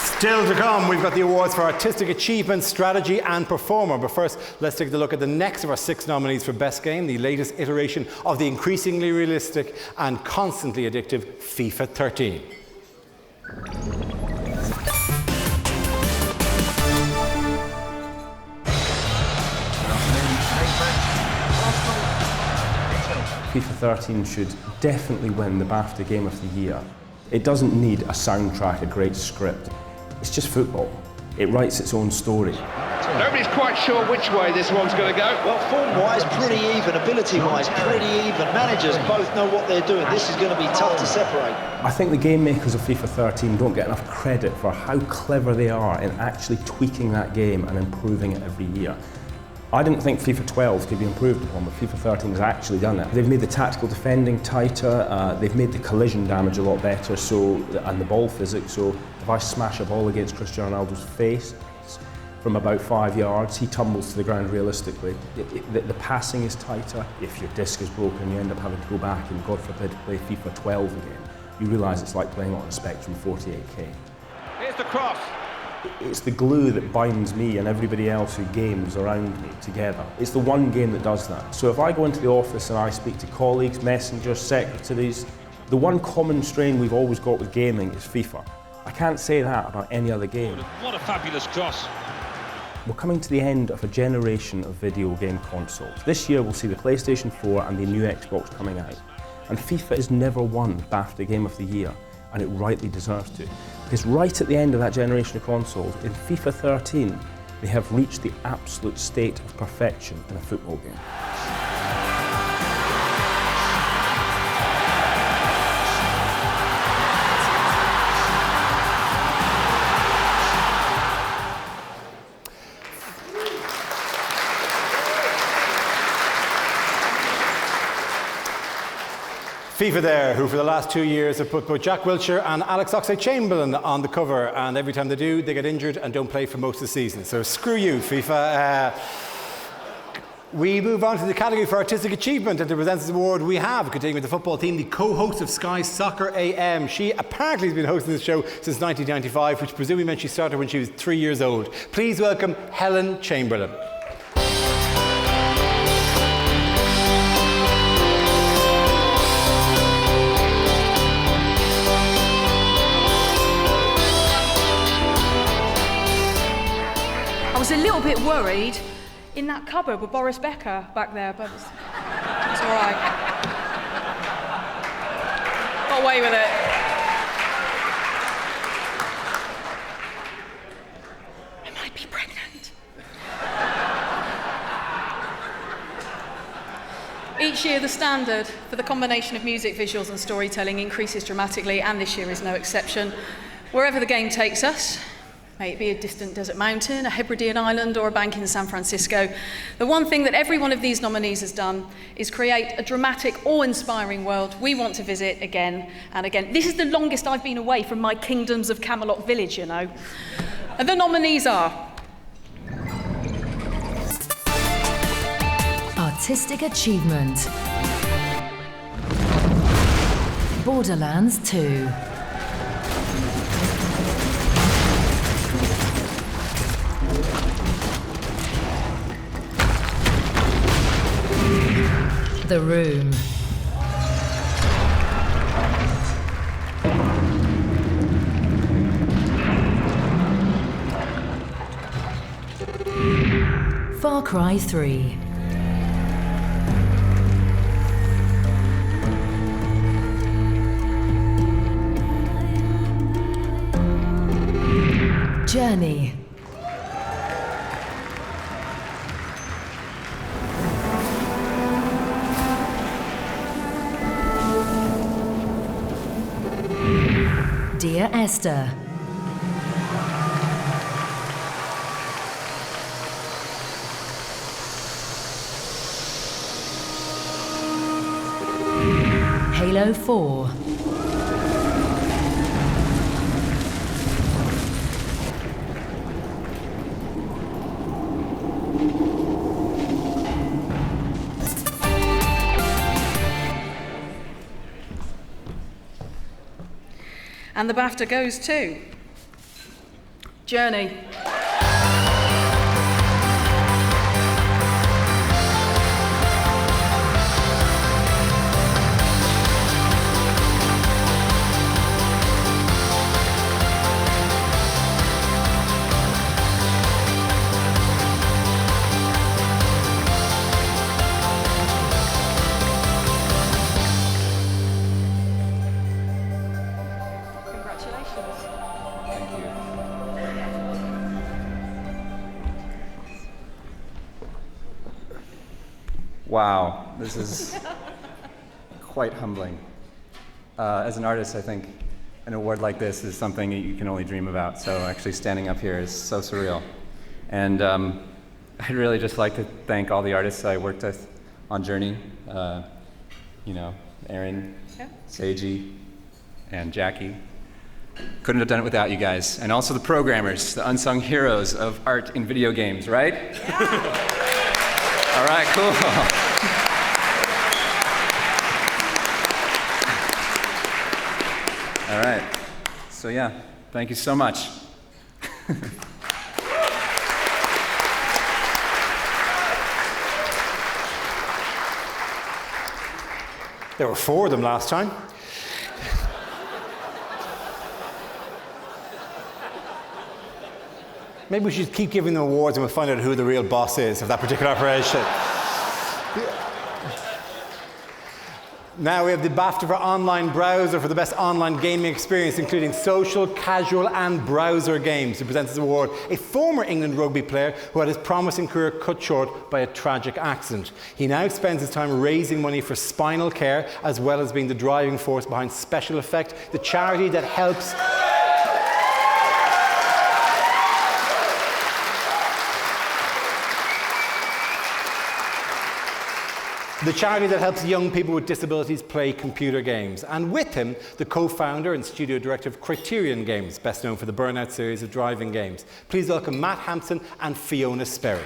Still to come, we've got the awards for Artistic Achievement, Strategy and Performer. But first, let's take a look at the next of our 6 nominees for Best Game, the latest iteration of the increasingly realistic and constantly addictive FIFA 13. FIFA 13 should definitely win the BAFTA Game of the Year. It doesn't need a soundtrack, a great script. It's just football. It writes its own story. Nobody's quite sure which way this one's going to go. Well, form-wise, pretty even. Ability-wise, pretty even. Managers both know what they're doing. This is going to be tough to separate. I think the game makers of FIFA 13 don't get enough credit for how clever they are in actually tweaking that game and improving it every year. I didn't think FIFA 12 could be improved upon, but FIFA 13 has actually done it. They've made the tactical defending tighter, they've made the collision damage a lot better, and the ball physics, so if I smash a ball against Cristiano Ronaldo's face from about 5 yards, he tumbles to the ground realistically. The passing is tighter. If your disc is broken, you end up having to go back and, God forbid, play FIFA 12 again. You realise it's like playing on a Spectrum 48K. Here's the cross. It's the glue that binds me and everybody else who games around me together. It's the one game that does that. So if I go into the office and I speak to colleagues, messengers, secretaries, the one common strain we've always got with gaming is FIFA. I can't say that about any other game. What a fabulous cross. We're coming to the end of a generation of video game consoles. This year we'll see the PlayStation 4 and the new Xbox coming out. And FIFA has never won BAFTA Game of the Year, and it rightly deserves to. Because right at the end of that generation of consoles, in FIFA 13, they have reached the absolute state of perfection in a football game. FIFA there, who for the last 2 years have put both Jack Wilshere and Alex Oxlade-Chamberlain on the cover, and every time they do, they get injured and don't play for most of the season. So screw you, FIFA. We move on to the category for Artistic Achievement, and to present this award we have, continuing with the football team, the co-host of Sky's Soccer AM. She apparently has been hosting this show since 1995, which presumably meant she started when she was 3 years old. Please welcome Helen Chamberlain. I was a little bit worried in that cupboard with Boris Becker back there, but it's all right. Got away with it. I might be pregnant. Each year the standard for the combination of music, visuals and storytelling increases dramatically, and this year is no exception. Wherever the game takes us, may it be a distant desert mountain, a Hebridean island, or a bank in San Francisco, the one thing that every one of these nominees has done is create a dramatic, awe-inspiring world we want to visit again and again. This is the longest I've been away from my kingdoms of Camelot Village, you know. And the nominees are... Artistic Achievement. Borderlands 2. The Room. Far Cry 3. Journey. Dear Esther. Halo 4. And the BAFTA goes to Journey. Wow, this is quite humbling. As an artist, I think an award like this is something that you can only dream about, so actually standing up here is so surreal. And I'd really just like to thank all the artists I worked with on Journey. You know, Aaron, Seiji, and Jackie. Couldn't have done it without you guys. And also the programmers, the unsung heroes of art in video games, right? Yeah. All right, cool. All right. So yeah, thank you so much. There were 4 of them last time. Maybe we should keep giving them awards and we'll find out who the real boss is of that particular operation. Now we have the BAFTA for online browser for the best online gaming experience, including social, casual and browser games. Who presents this award, a former England rugby player who had his promising career cut short by a tragic accident. He now spends his time raising money for spinal care, as well as being the driving force behind Special Effect, the charity that helps young people with disabilities play computer games. And with him, the co-founder and studio director of Criterion Games, best known for the Burnout series of driving games. Please welcome Matt Hampson and Fiona Sperry.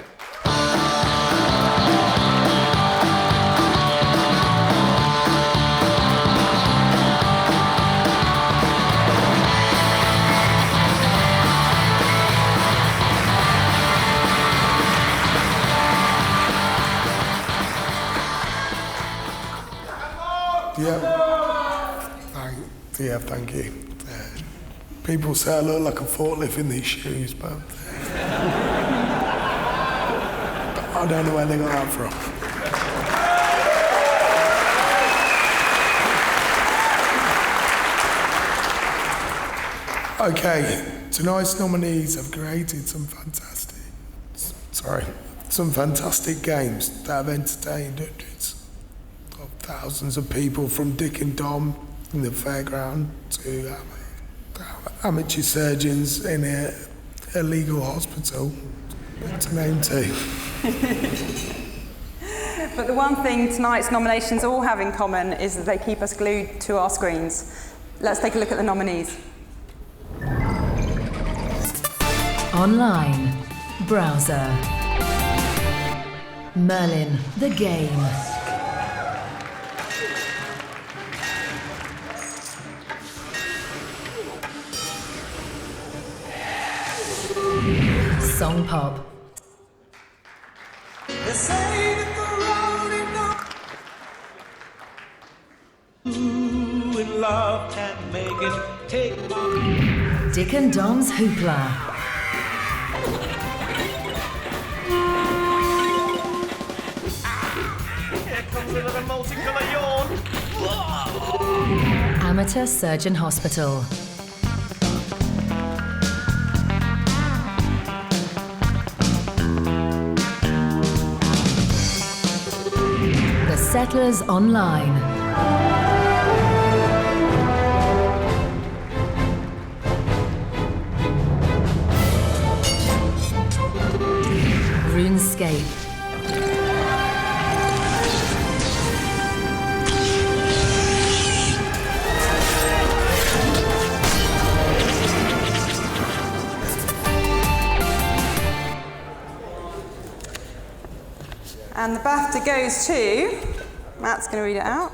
Thank you. People say I look like a forklift in these shoes, but I don't know where they got that from. Okay, tonight's nominees have created some fantastic games that have entertained hundreds of thousands of people, from Dick and Dom in the fairground to amateur surgeons in a legal hospital, to name 2. But the one thing tonight's nominations all have in common is that they keep us glued to our screens. Let's take a look at the nominees. Online. Browser. Merlin, the game. Song pop. Dick and Dom's Hoopla. Here comes another multicolour yawn. Amateur Surgeon Hospital. The Settlers Online. RUNESCAPE. And the BAFTA goes to, Matt's going to read it out.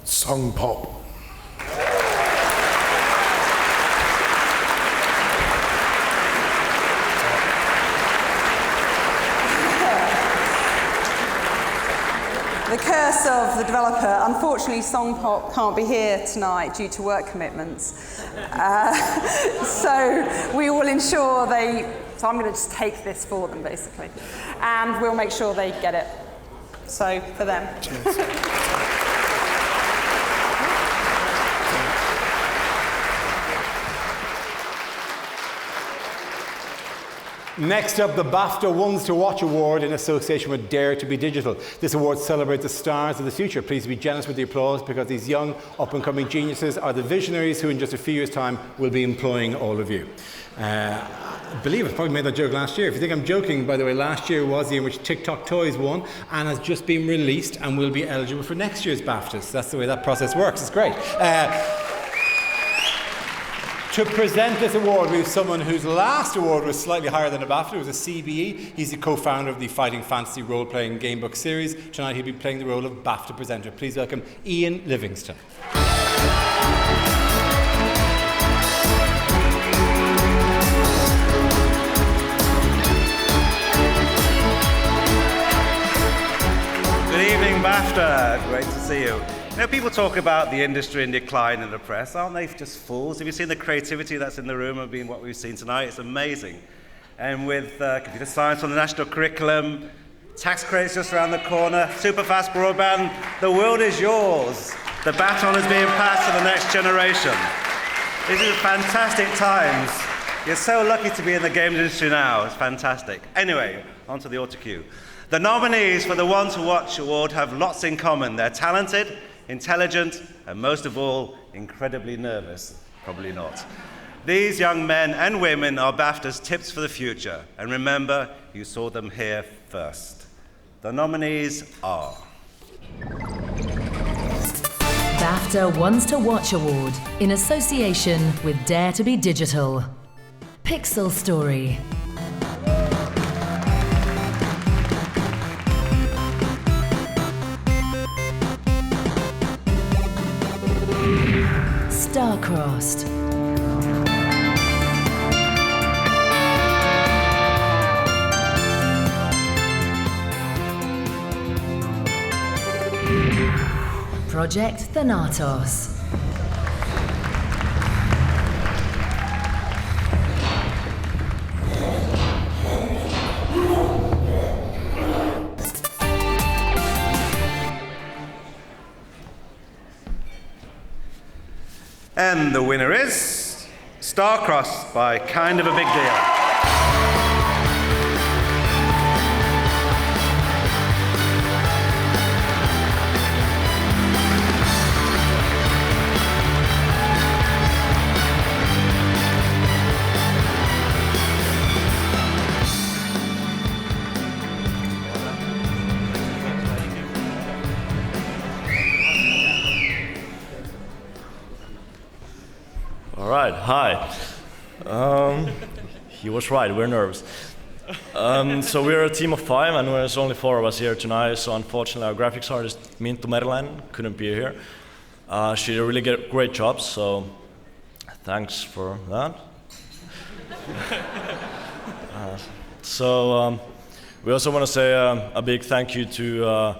Song pop. request of the developer, unfortunately Songpop can't be here tonight due to work commitments. So we will ensure so I'm going to just take this for them basically. And we'll make sure they get it. So for them. Cheers. Next up, the BAFTA Ones to Watch Award in association with Dare to be Digital. This award celebrates the stars of the future. Please be generous with the applause because these young, up-and-coming geniuses are the visionaries who in just a few years' time will be employing all of you. I believe I probably made that joke last year. If you think I'm joking, by the way, last year was the year in which TikTok Toys won and has just been released and will be eligible for next year's BAFTAs. That's the way that process works. It's great. To present this award, we have someone whose last award was slightly higher than a BAFTA. It was a CBE. He's the co-founder of the Fighting Fantasy role-playing game book series. Tonight he'll be playing the role of BAFTA presenter. Please welcome Ian Livingston. Good evening, BAFTA. Great to see you. You know, people talk about the industry in decline in the press. Aren't they just fools? Have you seen the creativity that's in the room and been what we've seen tonight? It's amazing. And with computer science on the national curriculum, tax credits just around the corner, super fast broadband, the world is yours. The baton is being passed to the next generation. This is fantastic times. You're so lucky to be in the game industry now. It's fantastic. Anyway, on to the autocue. The nominees for the One to Watch Award have lots in common. They're talented, intelligent, and most of all, incredibly nervous. Probably not. These young men and women are BAFTA's tips for the future. And remember, you saw them here first. The nominees are... BAFTA Ones to Watch Award in association with Dare to be Digital. Pixel Story. Star-Crossed. Project Thanatos. And the winner is Star-Crossed by Kind of a Big Deal. Hi. He was right, we're nervous. So we're a team of 5 and there's only 4 of us here tonight, so unfortunately our graphics artist, MERLIN, couldn't be here. She did a really great job, so thanks for that. We also want to say a big thank you to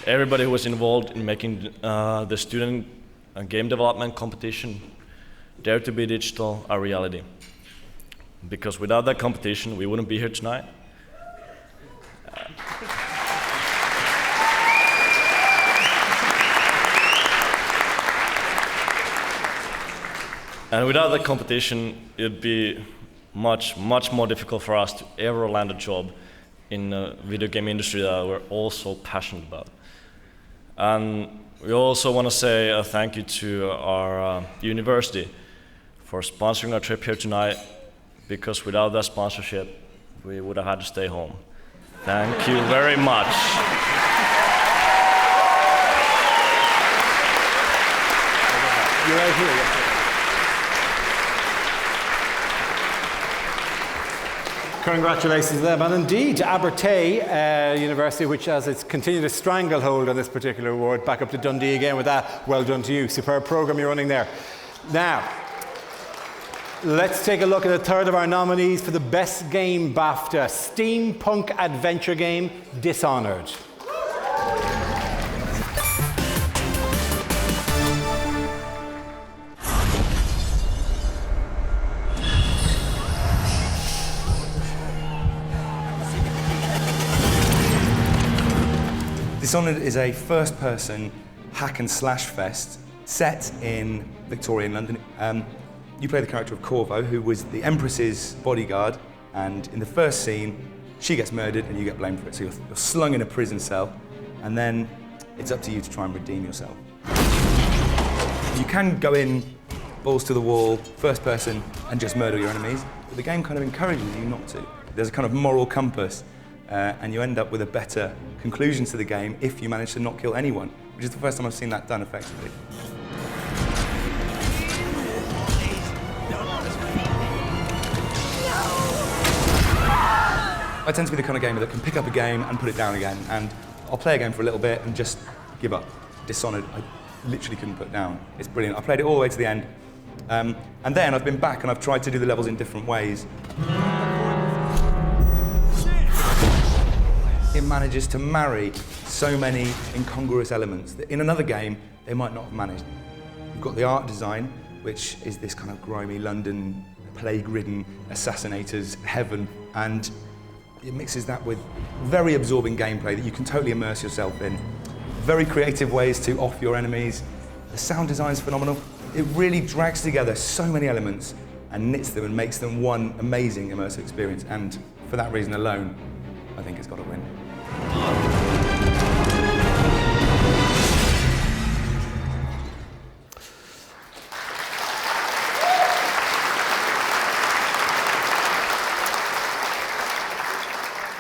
everybody who was involved in making the student game development competition Dare to be Digital a reality. Because without that competition, we wouldn't be here tonight. And without that competition, it'd be much, much more difficult for us to ever land a job in the video game industry that we're all so passionate about. And we also want to say a thank you to our university for sponsoring our trip here tonight, because without that sponsorship, we would have had to stay home. Thank you very much. You're right here. Congratulations to them, and indeed to Abertay University, which has its continued a stranglehold on this particular award. Back up to Dundee again with that. Well done to you. Superb programme you're running there. Now, let's take a look at a third of our nominees for the Best Game BAFTA, Steampunk Adventure Game, Dishonored. Dishonored is a first-person hack and slash fest set in Victorian London. You play the character of Corvo, who was the Empress's bodyguard, and in the first scene, she gets murdered and you get blamed for it. So you're slung in a prison cell, and then it's up to you to try and redeem yourself. You can go in, balls to the wall, first person, and just murder your enemies, but the game kind of encourages you not to. There's a kind of moral compass, and you end up with a better conclusion to the game if you manage to not kill anyone, which is the first time I've seen that done effectively. I tend to be the kind of gamer that can pick up a game and put it down again, and I'll play a game for a little bit and just give up. Dishonored, I literally couldn't put down. It's brilliant. I played it all the way to the end, and then I've been back and I've tried to do the levels in different ways. It manages to marry so many incongruous elements that in another game they might not have managed. You've got the art design, which is this kind of grimy London, plague-ridden assassinators heaven, and it mixes that with very absorbing gameplay that you can totally immerse yourself in. Very creative ways to off your enemies. The sound design's phenomenal. It really drags together so many elements and knits them and makes them one amazing immersive experience. And for that reason alone, I think it's got to win.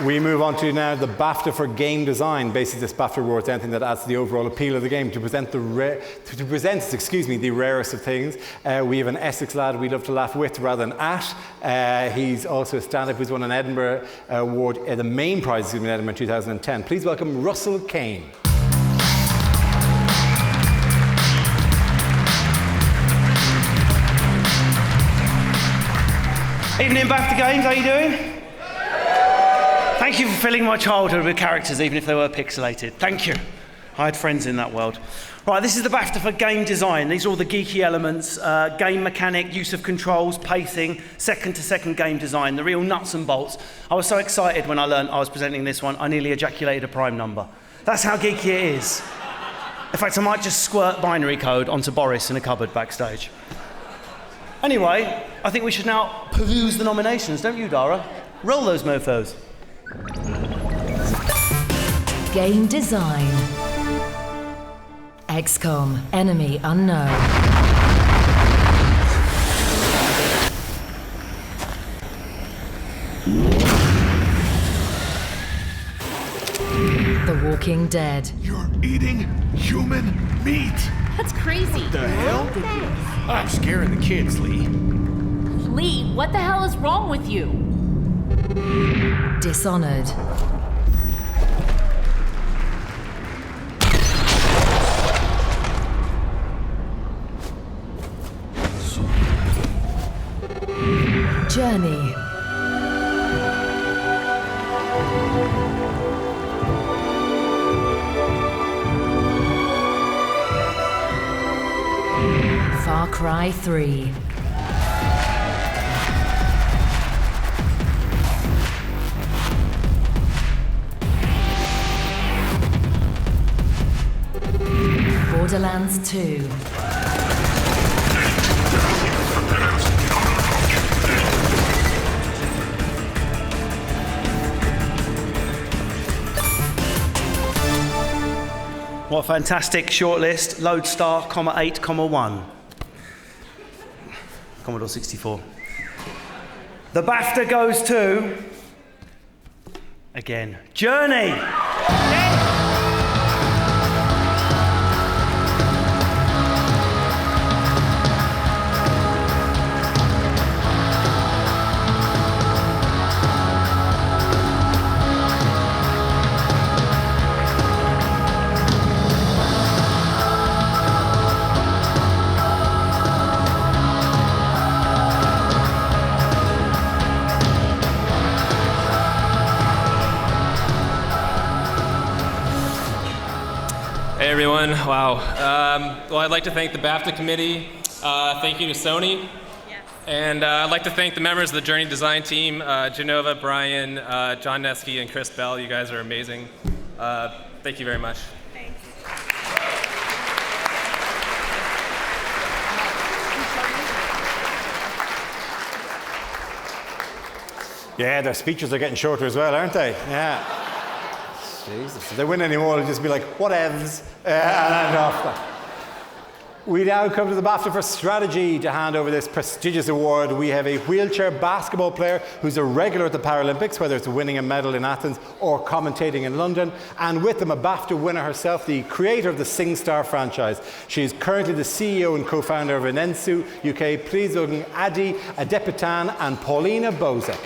We move on to now the BAFTA for game design. Basically, this BAFTA award is anything that adds to the overall appeal of the game to present the rarest of things. We have an Essex lad we love to laugh with rather than at. He's also a stand-up who's won an Edinburgh award, the main prize in Edinburgh in 2010. Please welcome Russell Kane. Evening BAFTA Games, how are you doing? Thank you for filling my childhood with characters, even if they were pixelated. Thank you. I had friends in that world. Right, this is the BAFTA for game design. These are all the geeky elements, game mechanic, use of controls, pacing, second-to-second game design, the real nuts and bolts. I was so excited when I learned I was presenting this one, I nearly ejaculated a prime number. That's how geeky it is. In fact, I might just squirt binary code onto Boris in a cupboard backstage. Anyway, I think we should now peruse the nominations, don't you, Dara? Roll those mofos. Game design. XCOM, enemy unknown. The Walking Dead. You're eating human meat. That's crazy. What the hell? I'm scaring the kids, Lee. Lee, what the hell is wrong with you? Dishonored. Journey. Far Cry 3. Borderlands 2. What a fantastic shortlist. Lodestar, 8, 1. Commodore 64. The BAFTA goes to, again, Journey. Hey everyone, wow. Well, I'd like to thank the BAFTA committee. Thank you to Sony. Yes. And I'd like to thank the members of the Journey design team, Genova, Brian, John Nesky, and Chris Bell. You guys are amazing. thank you very much. Yeah, their speeches are getting shorter as well, aren't they? Yeah. Jesus. If they win anymore, it'll just be like, whatevs. And off. We now come to the BAFTA for strategy to hand over this prestigious award. We have a wheelchair basketball player who's a regular at the Paralympics, whether it's winning a medal in Athens or commentating in London. And with them, a BAFTA winner herself, the creator of the SingStar franchise. She is currently the CEO and co-founder of Venezia, UK, Prizogn Adi Adepitan and Paulina Bozek.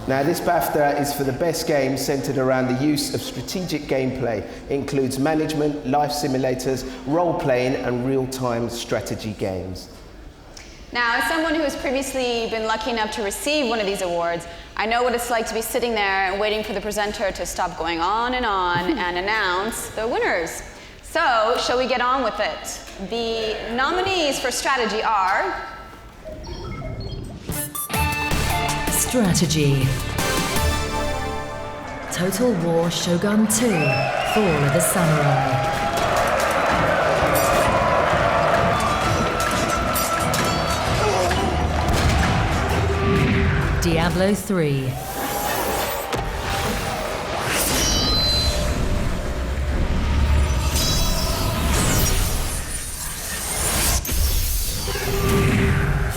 Now, this BAFTA is for the best game centered around the use of strategic gameplay. It includes management, life simulators, role-playing, and real-time strategy games. Now, as someone who has previously been lucky enough to receive one of these awards, I know what it's like to be sitting there and waiting for the presenter to stop going on and announce the winners. So, shall we get on with it? The nominees for strategy are... Strategy. Total War Shogun 2, Fall of the Samurai. Diablo 3.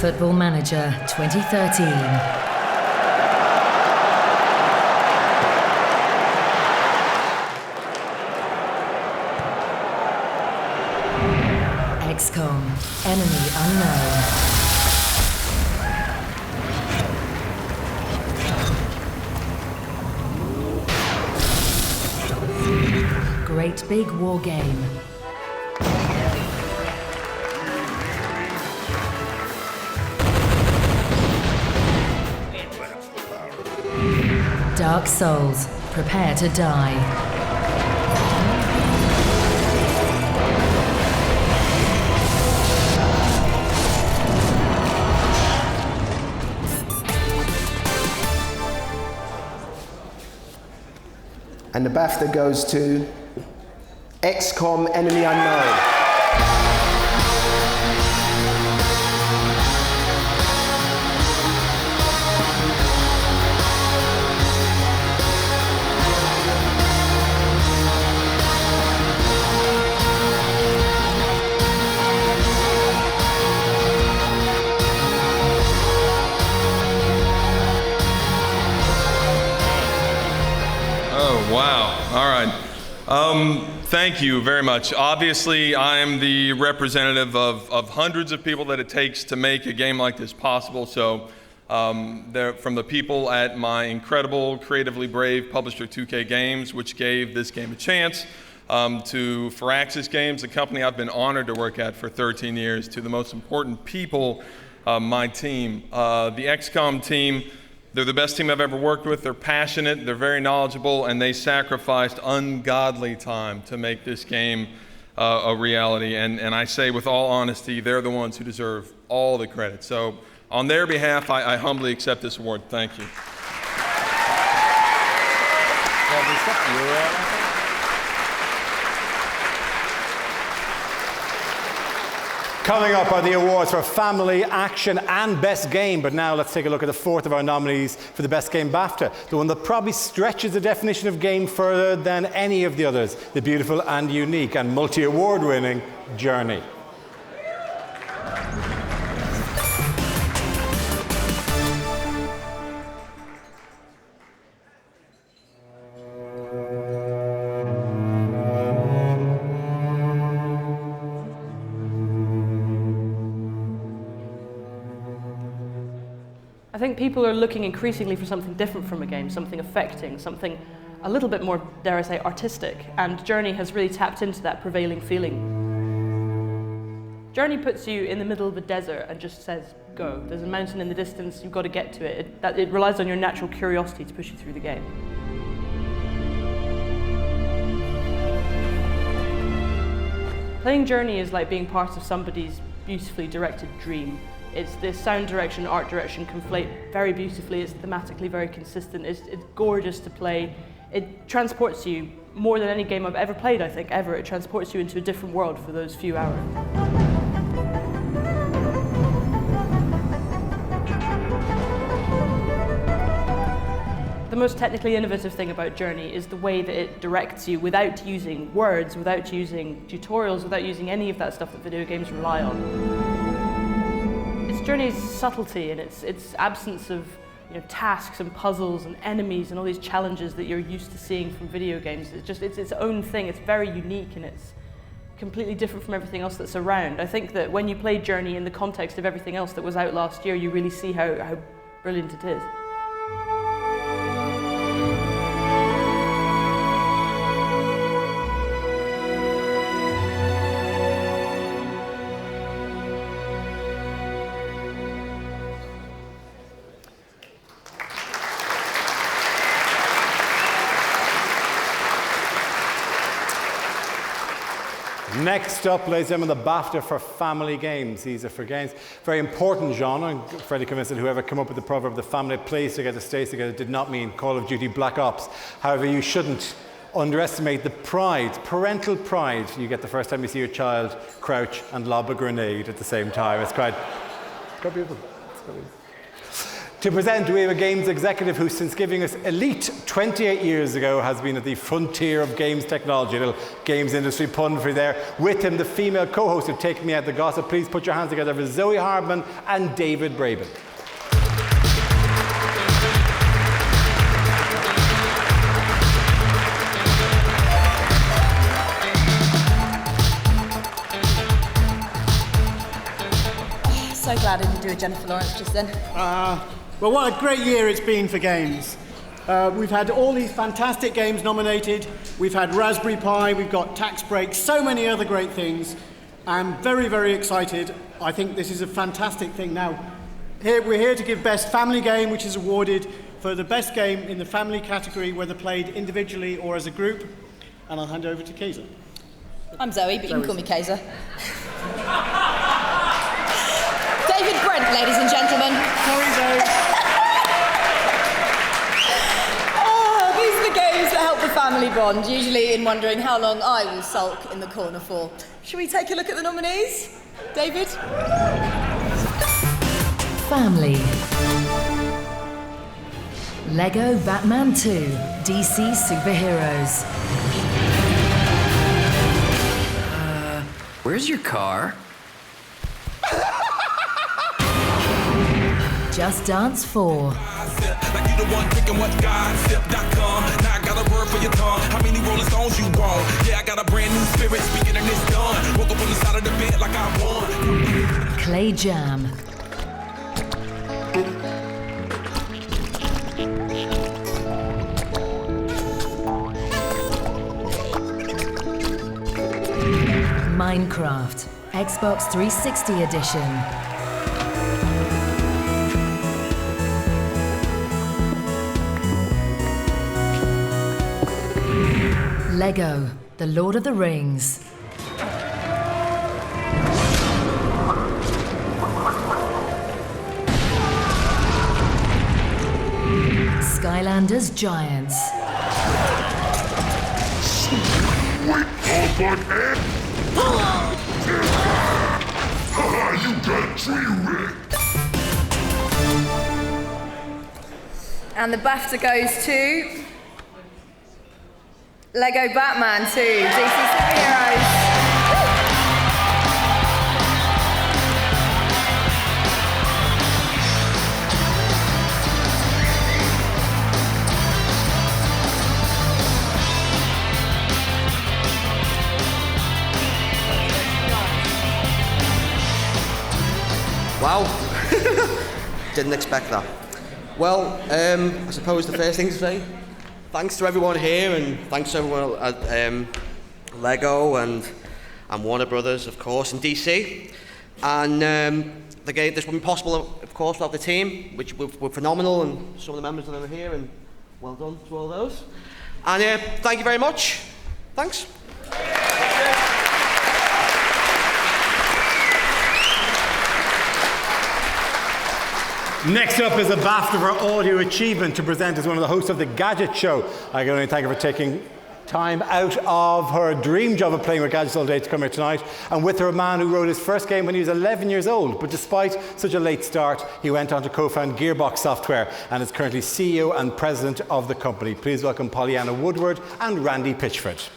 Football Manager 2013. XCOM, Enemy Unknown. Great Big War Game. Dark Souls, Prepare to Die. And the BAFTA goes to XCOM Enemy Unknown. Wow. All right. Thank you very much. Obviously, I'm the representative of hundreds of people that it takes to make a game like this possible. So from the people at my incredible, creatively brave publisher 2K Games, which gave this game a chance, to Firaxis Games, a company I've been honored to work at for 13 years, to the most important people, my team, the XCOM team. They're the best team I've ever worked with. They're passionate, they're very knowledgeable, and they sacrificed ungodly time to make this game a reality. And I say with all honesty, they're the ones who deserve all the credit. So on their behalf, I humbly accept this award. Thank you. Coming up are the awards for Family, Action and Best Game. But now let's take a look at the fourth of our nominees for the Best Game BAFTA. The one that probably stretches the definition of game further than any of the others. The beautiful and unique and multi-award winning Journey. I think people are looking increasingly for something different from a game, something affecting, something a little bit more, dare I say, artistic, and Journey has really tapped into that prevailing feeling. Journey puts you in the middle of a desert and just says, go. There's a mountain in the distance, you've got to get to it. It relies on your natural curiosity to push you through the game. Playing Journey is like being part of somebody's beautifully directed dream. It's the sound direction, art direction conflate very beautifully. It's thematically very consistent. It's gorgeous to play. It transports you more than any game I've ever played, I think, ever. It transports you into a different world for those few hours. The most technically innovative thing about Journey is the way that it directs you without using words, without using tutorials, without using any of that stuff that video games rely on. It's Journey's subtlety and its absence of tasks and puzzles and enemies and all these challenges that you're used to seeing from video games. It's its own thing. It's very unique and it's completely different from everything else that's around. I think that when you play Journey in the context of everything else that was out last year, you really see how brilliant it is. Next up, ladies and gentlemen, the BAFTA for family games. These are for games, very important genre. I'm fairly convinced that whoever came up with the proverb, the family plays together, stays together, did not mean Call of Duty Black Ops. However, you shouldn't underestimate the pride, parental pride you get the first time you see your child crouch and lob a grenade at the same time. It's quite beautiful. It's quite beautiful. To present, we have a games executive who, since giving us Elite 28 years ago, has been at the frontier of games technology. A little games industry pun for you there. With him, the female co-host of Take Me Out the Gossip. Please put your hands together for Zoe Hardman and David Braben. So glad I didn't do a Jennifer Lawrence just then. Well, what a great year it's been for games. We've had all these fantastic games nominated. We've had Raspberry Pi, we've got Tax Break, so many other great things. I'm very, very excited. I think this is a fantastic thing. Now, we're here to give Best Family Game, which is awarded for the best game in the family category, whether played individually or as a group. And I'll hand over to Kaiser. I'm Zoe, but you can call me Kaiser. David Brent, ladies and gentlemen. Sorry, Zoe. These are the games that help the family bond, usually in wondering how long I will sulk in the corner for. Should we take a look at the nominees? David? Family. Lego Batman 2, DC Superheroes. Where's your car? Just Dance 4. Like you the one picking what gossip.com. Now I got a word for your tongue. How many Rolling Stones you want? Yeah, I got a brand new spirit speaking and it's done. Woke up on the side of the bed like I won. Clay Jam. Minecraft, Xbox 360 edition. Lego, The Lord of the Rings. Skylanders Giants. You got tree wrecked. And the BAFTA goes to Lego Batman 2, DC Superheroes. Wow, didn't expect that. Well, I suppose the first thing to say, thanks to everyone here and thanks to everyone at Lego and Warner Brothers, of course, and DC. And the game, this wouldn't be possible, of course, without the team, which were phenomenal, and some of the members that are here, and well done to all those. And thank you very much. Thanks. Next up is a BAFTA for Audio Achievement to present as one of the hosts of the Gadget Show. I can only thank her for taking time out of her dream job of playing with gadgets all day to come here tonight, and with her a man who wrote his first game when he was 11 years old, but despite such a late start, he went on to co-found Gearbox Software and is currently CEO and president of the company. Please welcome Pollyanna Woodward and Randy Pitchford.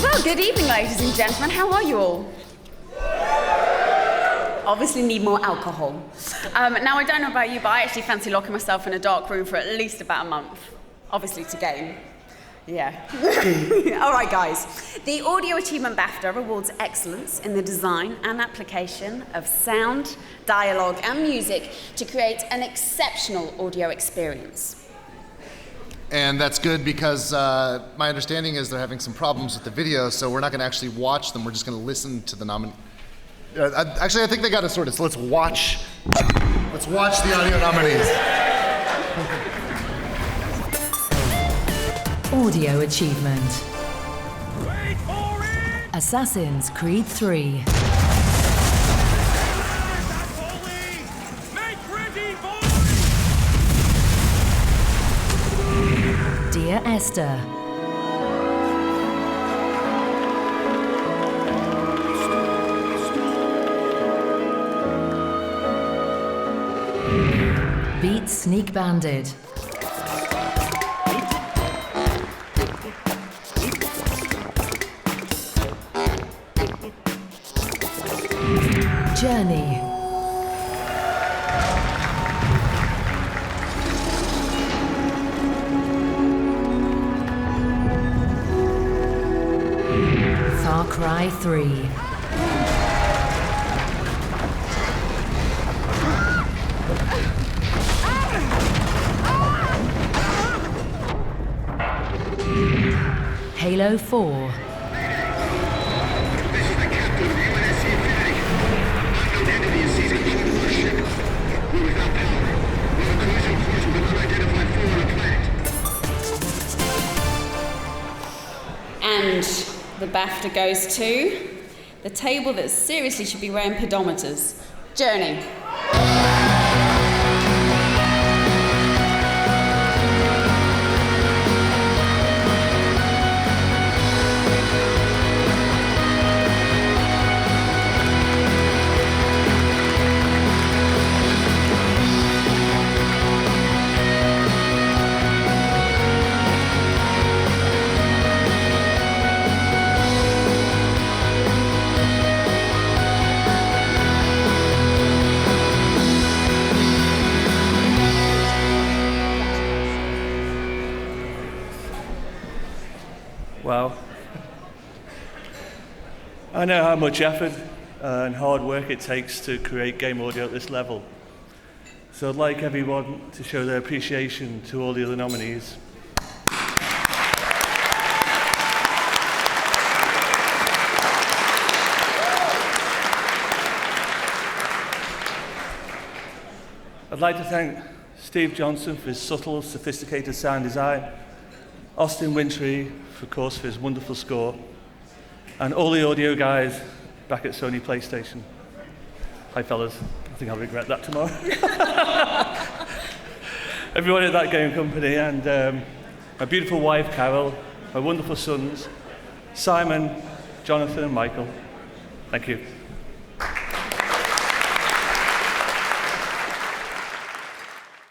Well, good evening, ladies and gentlemen. How are you all? Obviously need more alcohol. Now, I don't know about you, but I actually fancy locking myself in a dark room for at least about a month. Obviously to game. Yeah. All right, guys. The Audio Achievement BAFTA awards excellence in the design and application of sound, dialogue, and music to create an exceptional audio experience. And that's good because my understanding is they're having some problems with the video, so we're not going to actually watch them. We're just going to listen to the actually, I think they got it sorted. So let's watch the audio nominees. Audio Achievement. Assassin's Creed 3. Dear Esther. Beat Sneak Bandit. Journey. Far Cry 3. Halo 4. And the BAFTA goes to the table that seriously should be wearing pedometers. Journey. Wow. I know how much effort and hard work it takes to create game audio at this level. So I'd like everyone to show their appreciation to all the other nominees. I'd like to thank Steve Johnson for his subtle, sophisticated sound design, Austin Wintry, of course, for his wonderful score, and all the audio guys back at Sony PlayStation. Hi, fellas. I think I'll regret that tomorrow. Everyone at that game company, and my beautiful wife, Carol, my wonderful sons, Simon, Jonathan, and Michael. Thank you.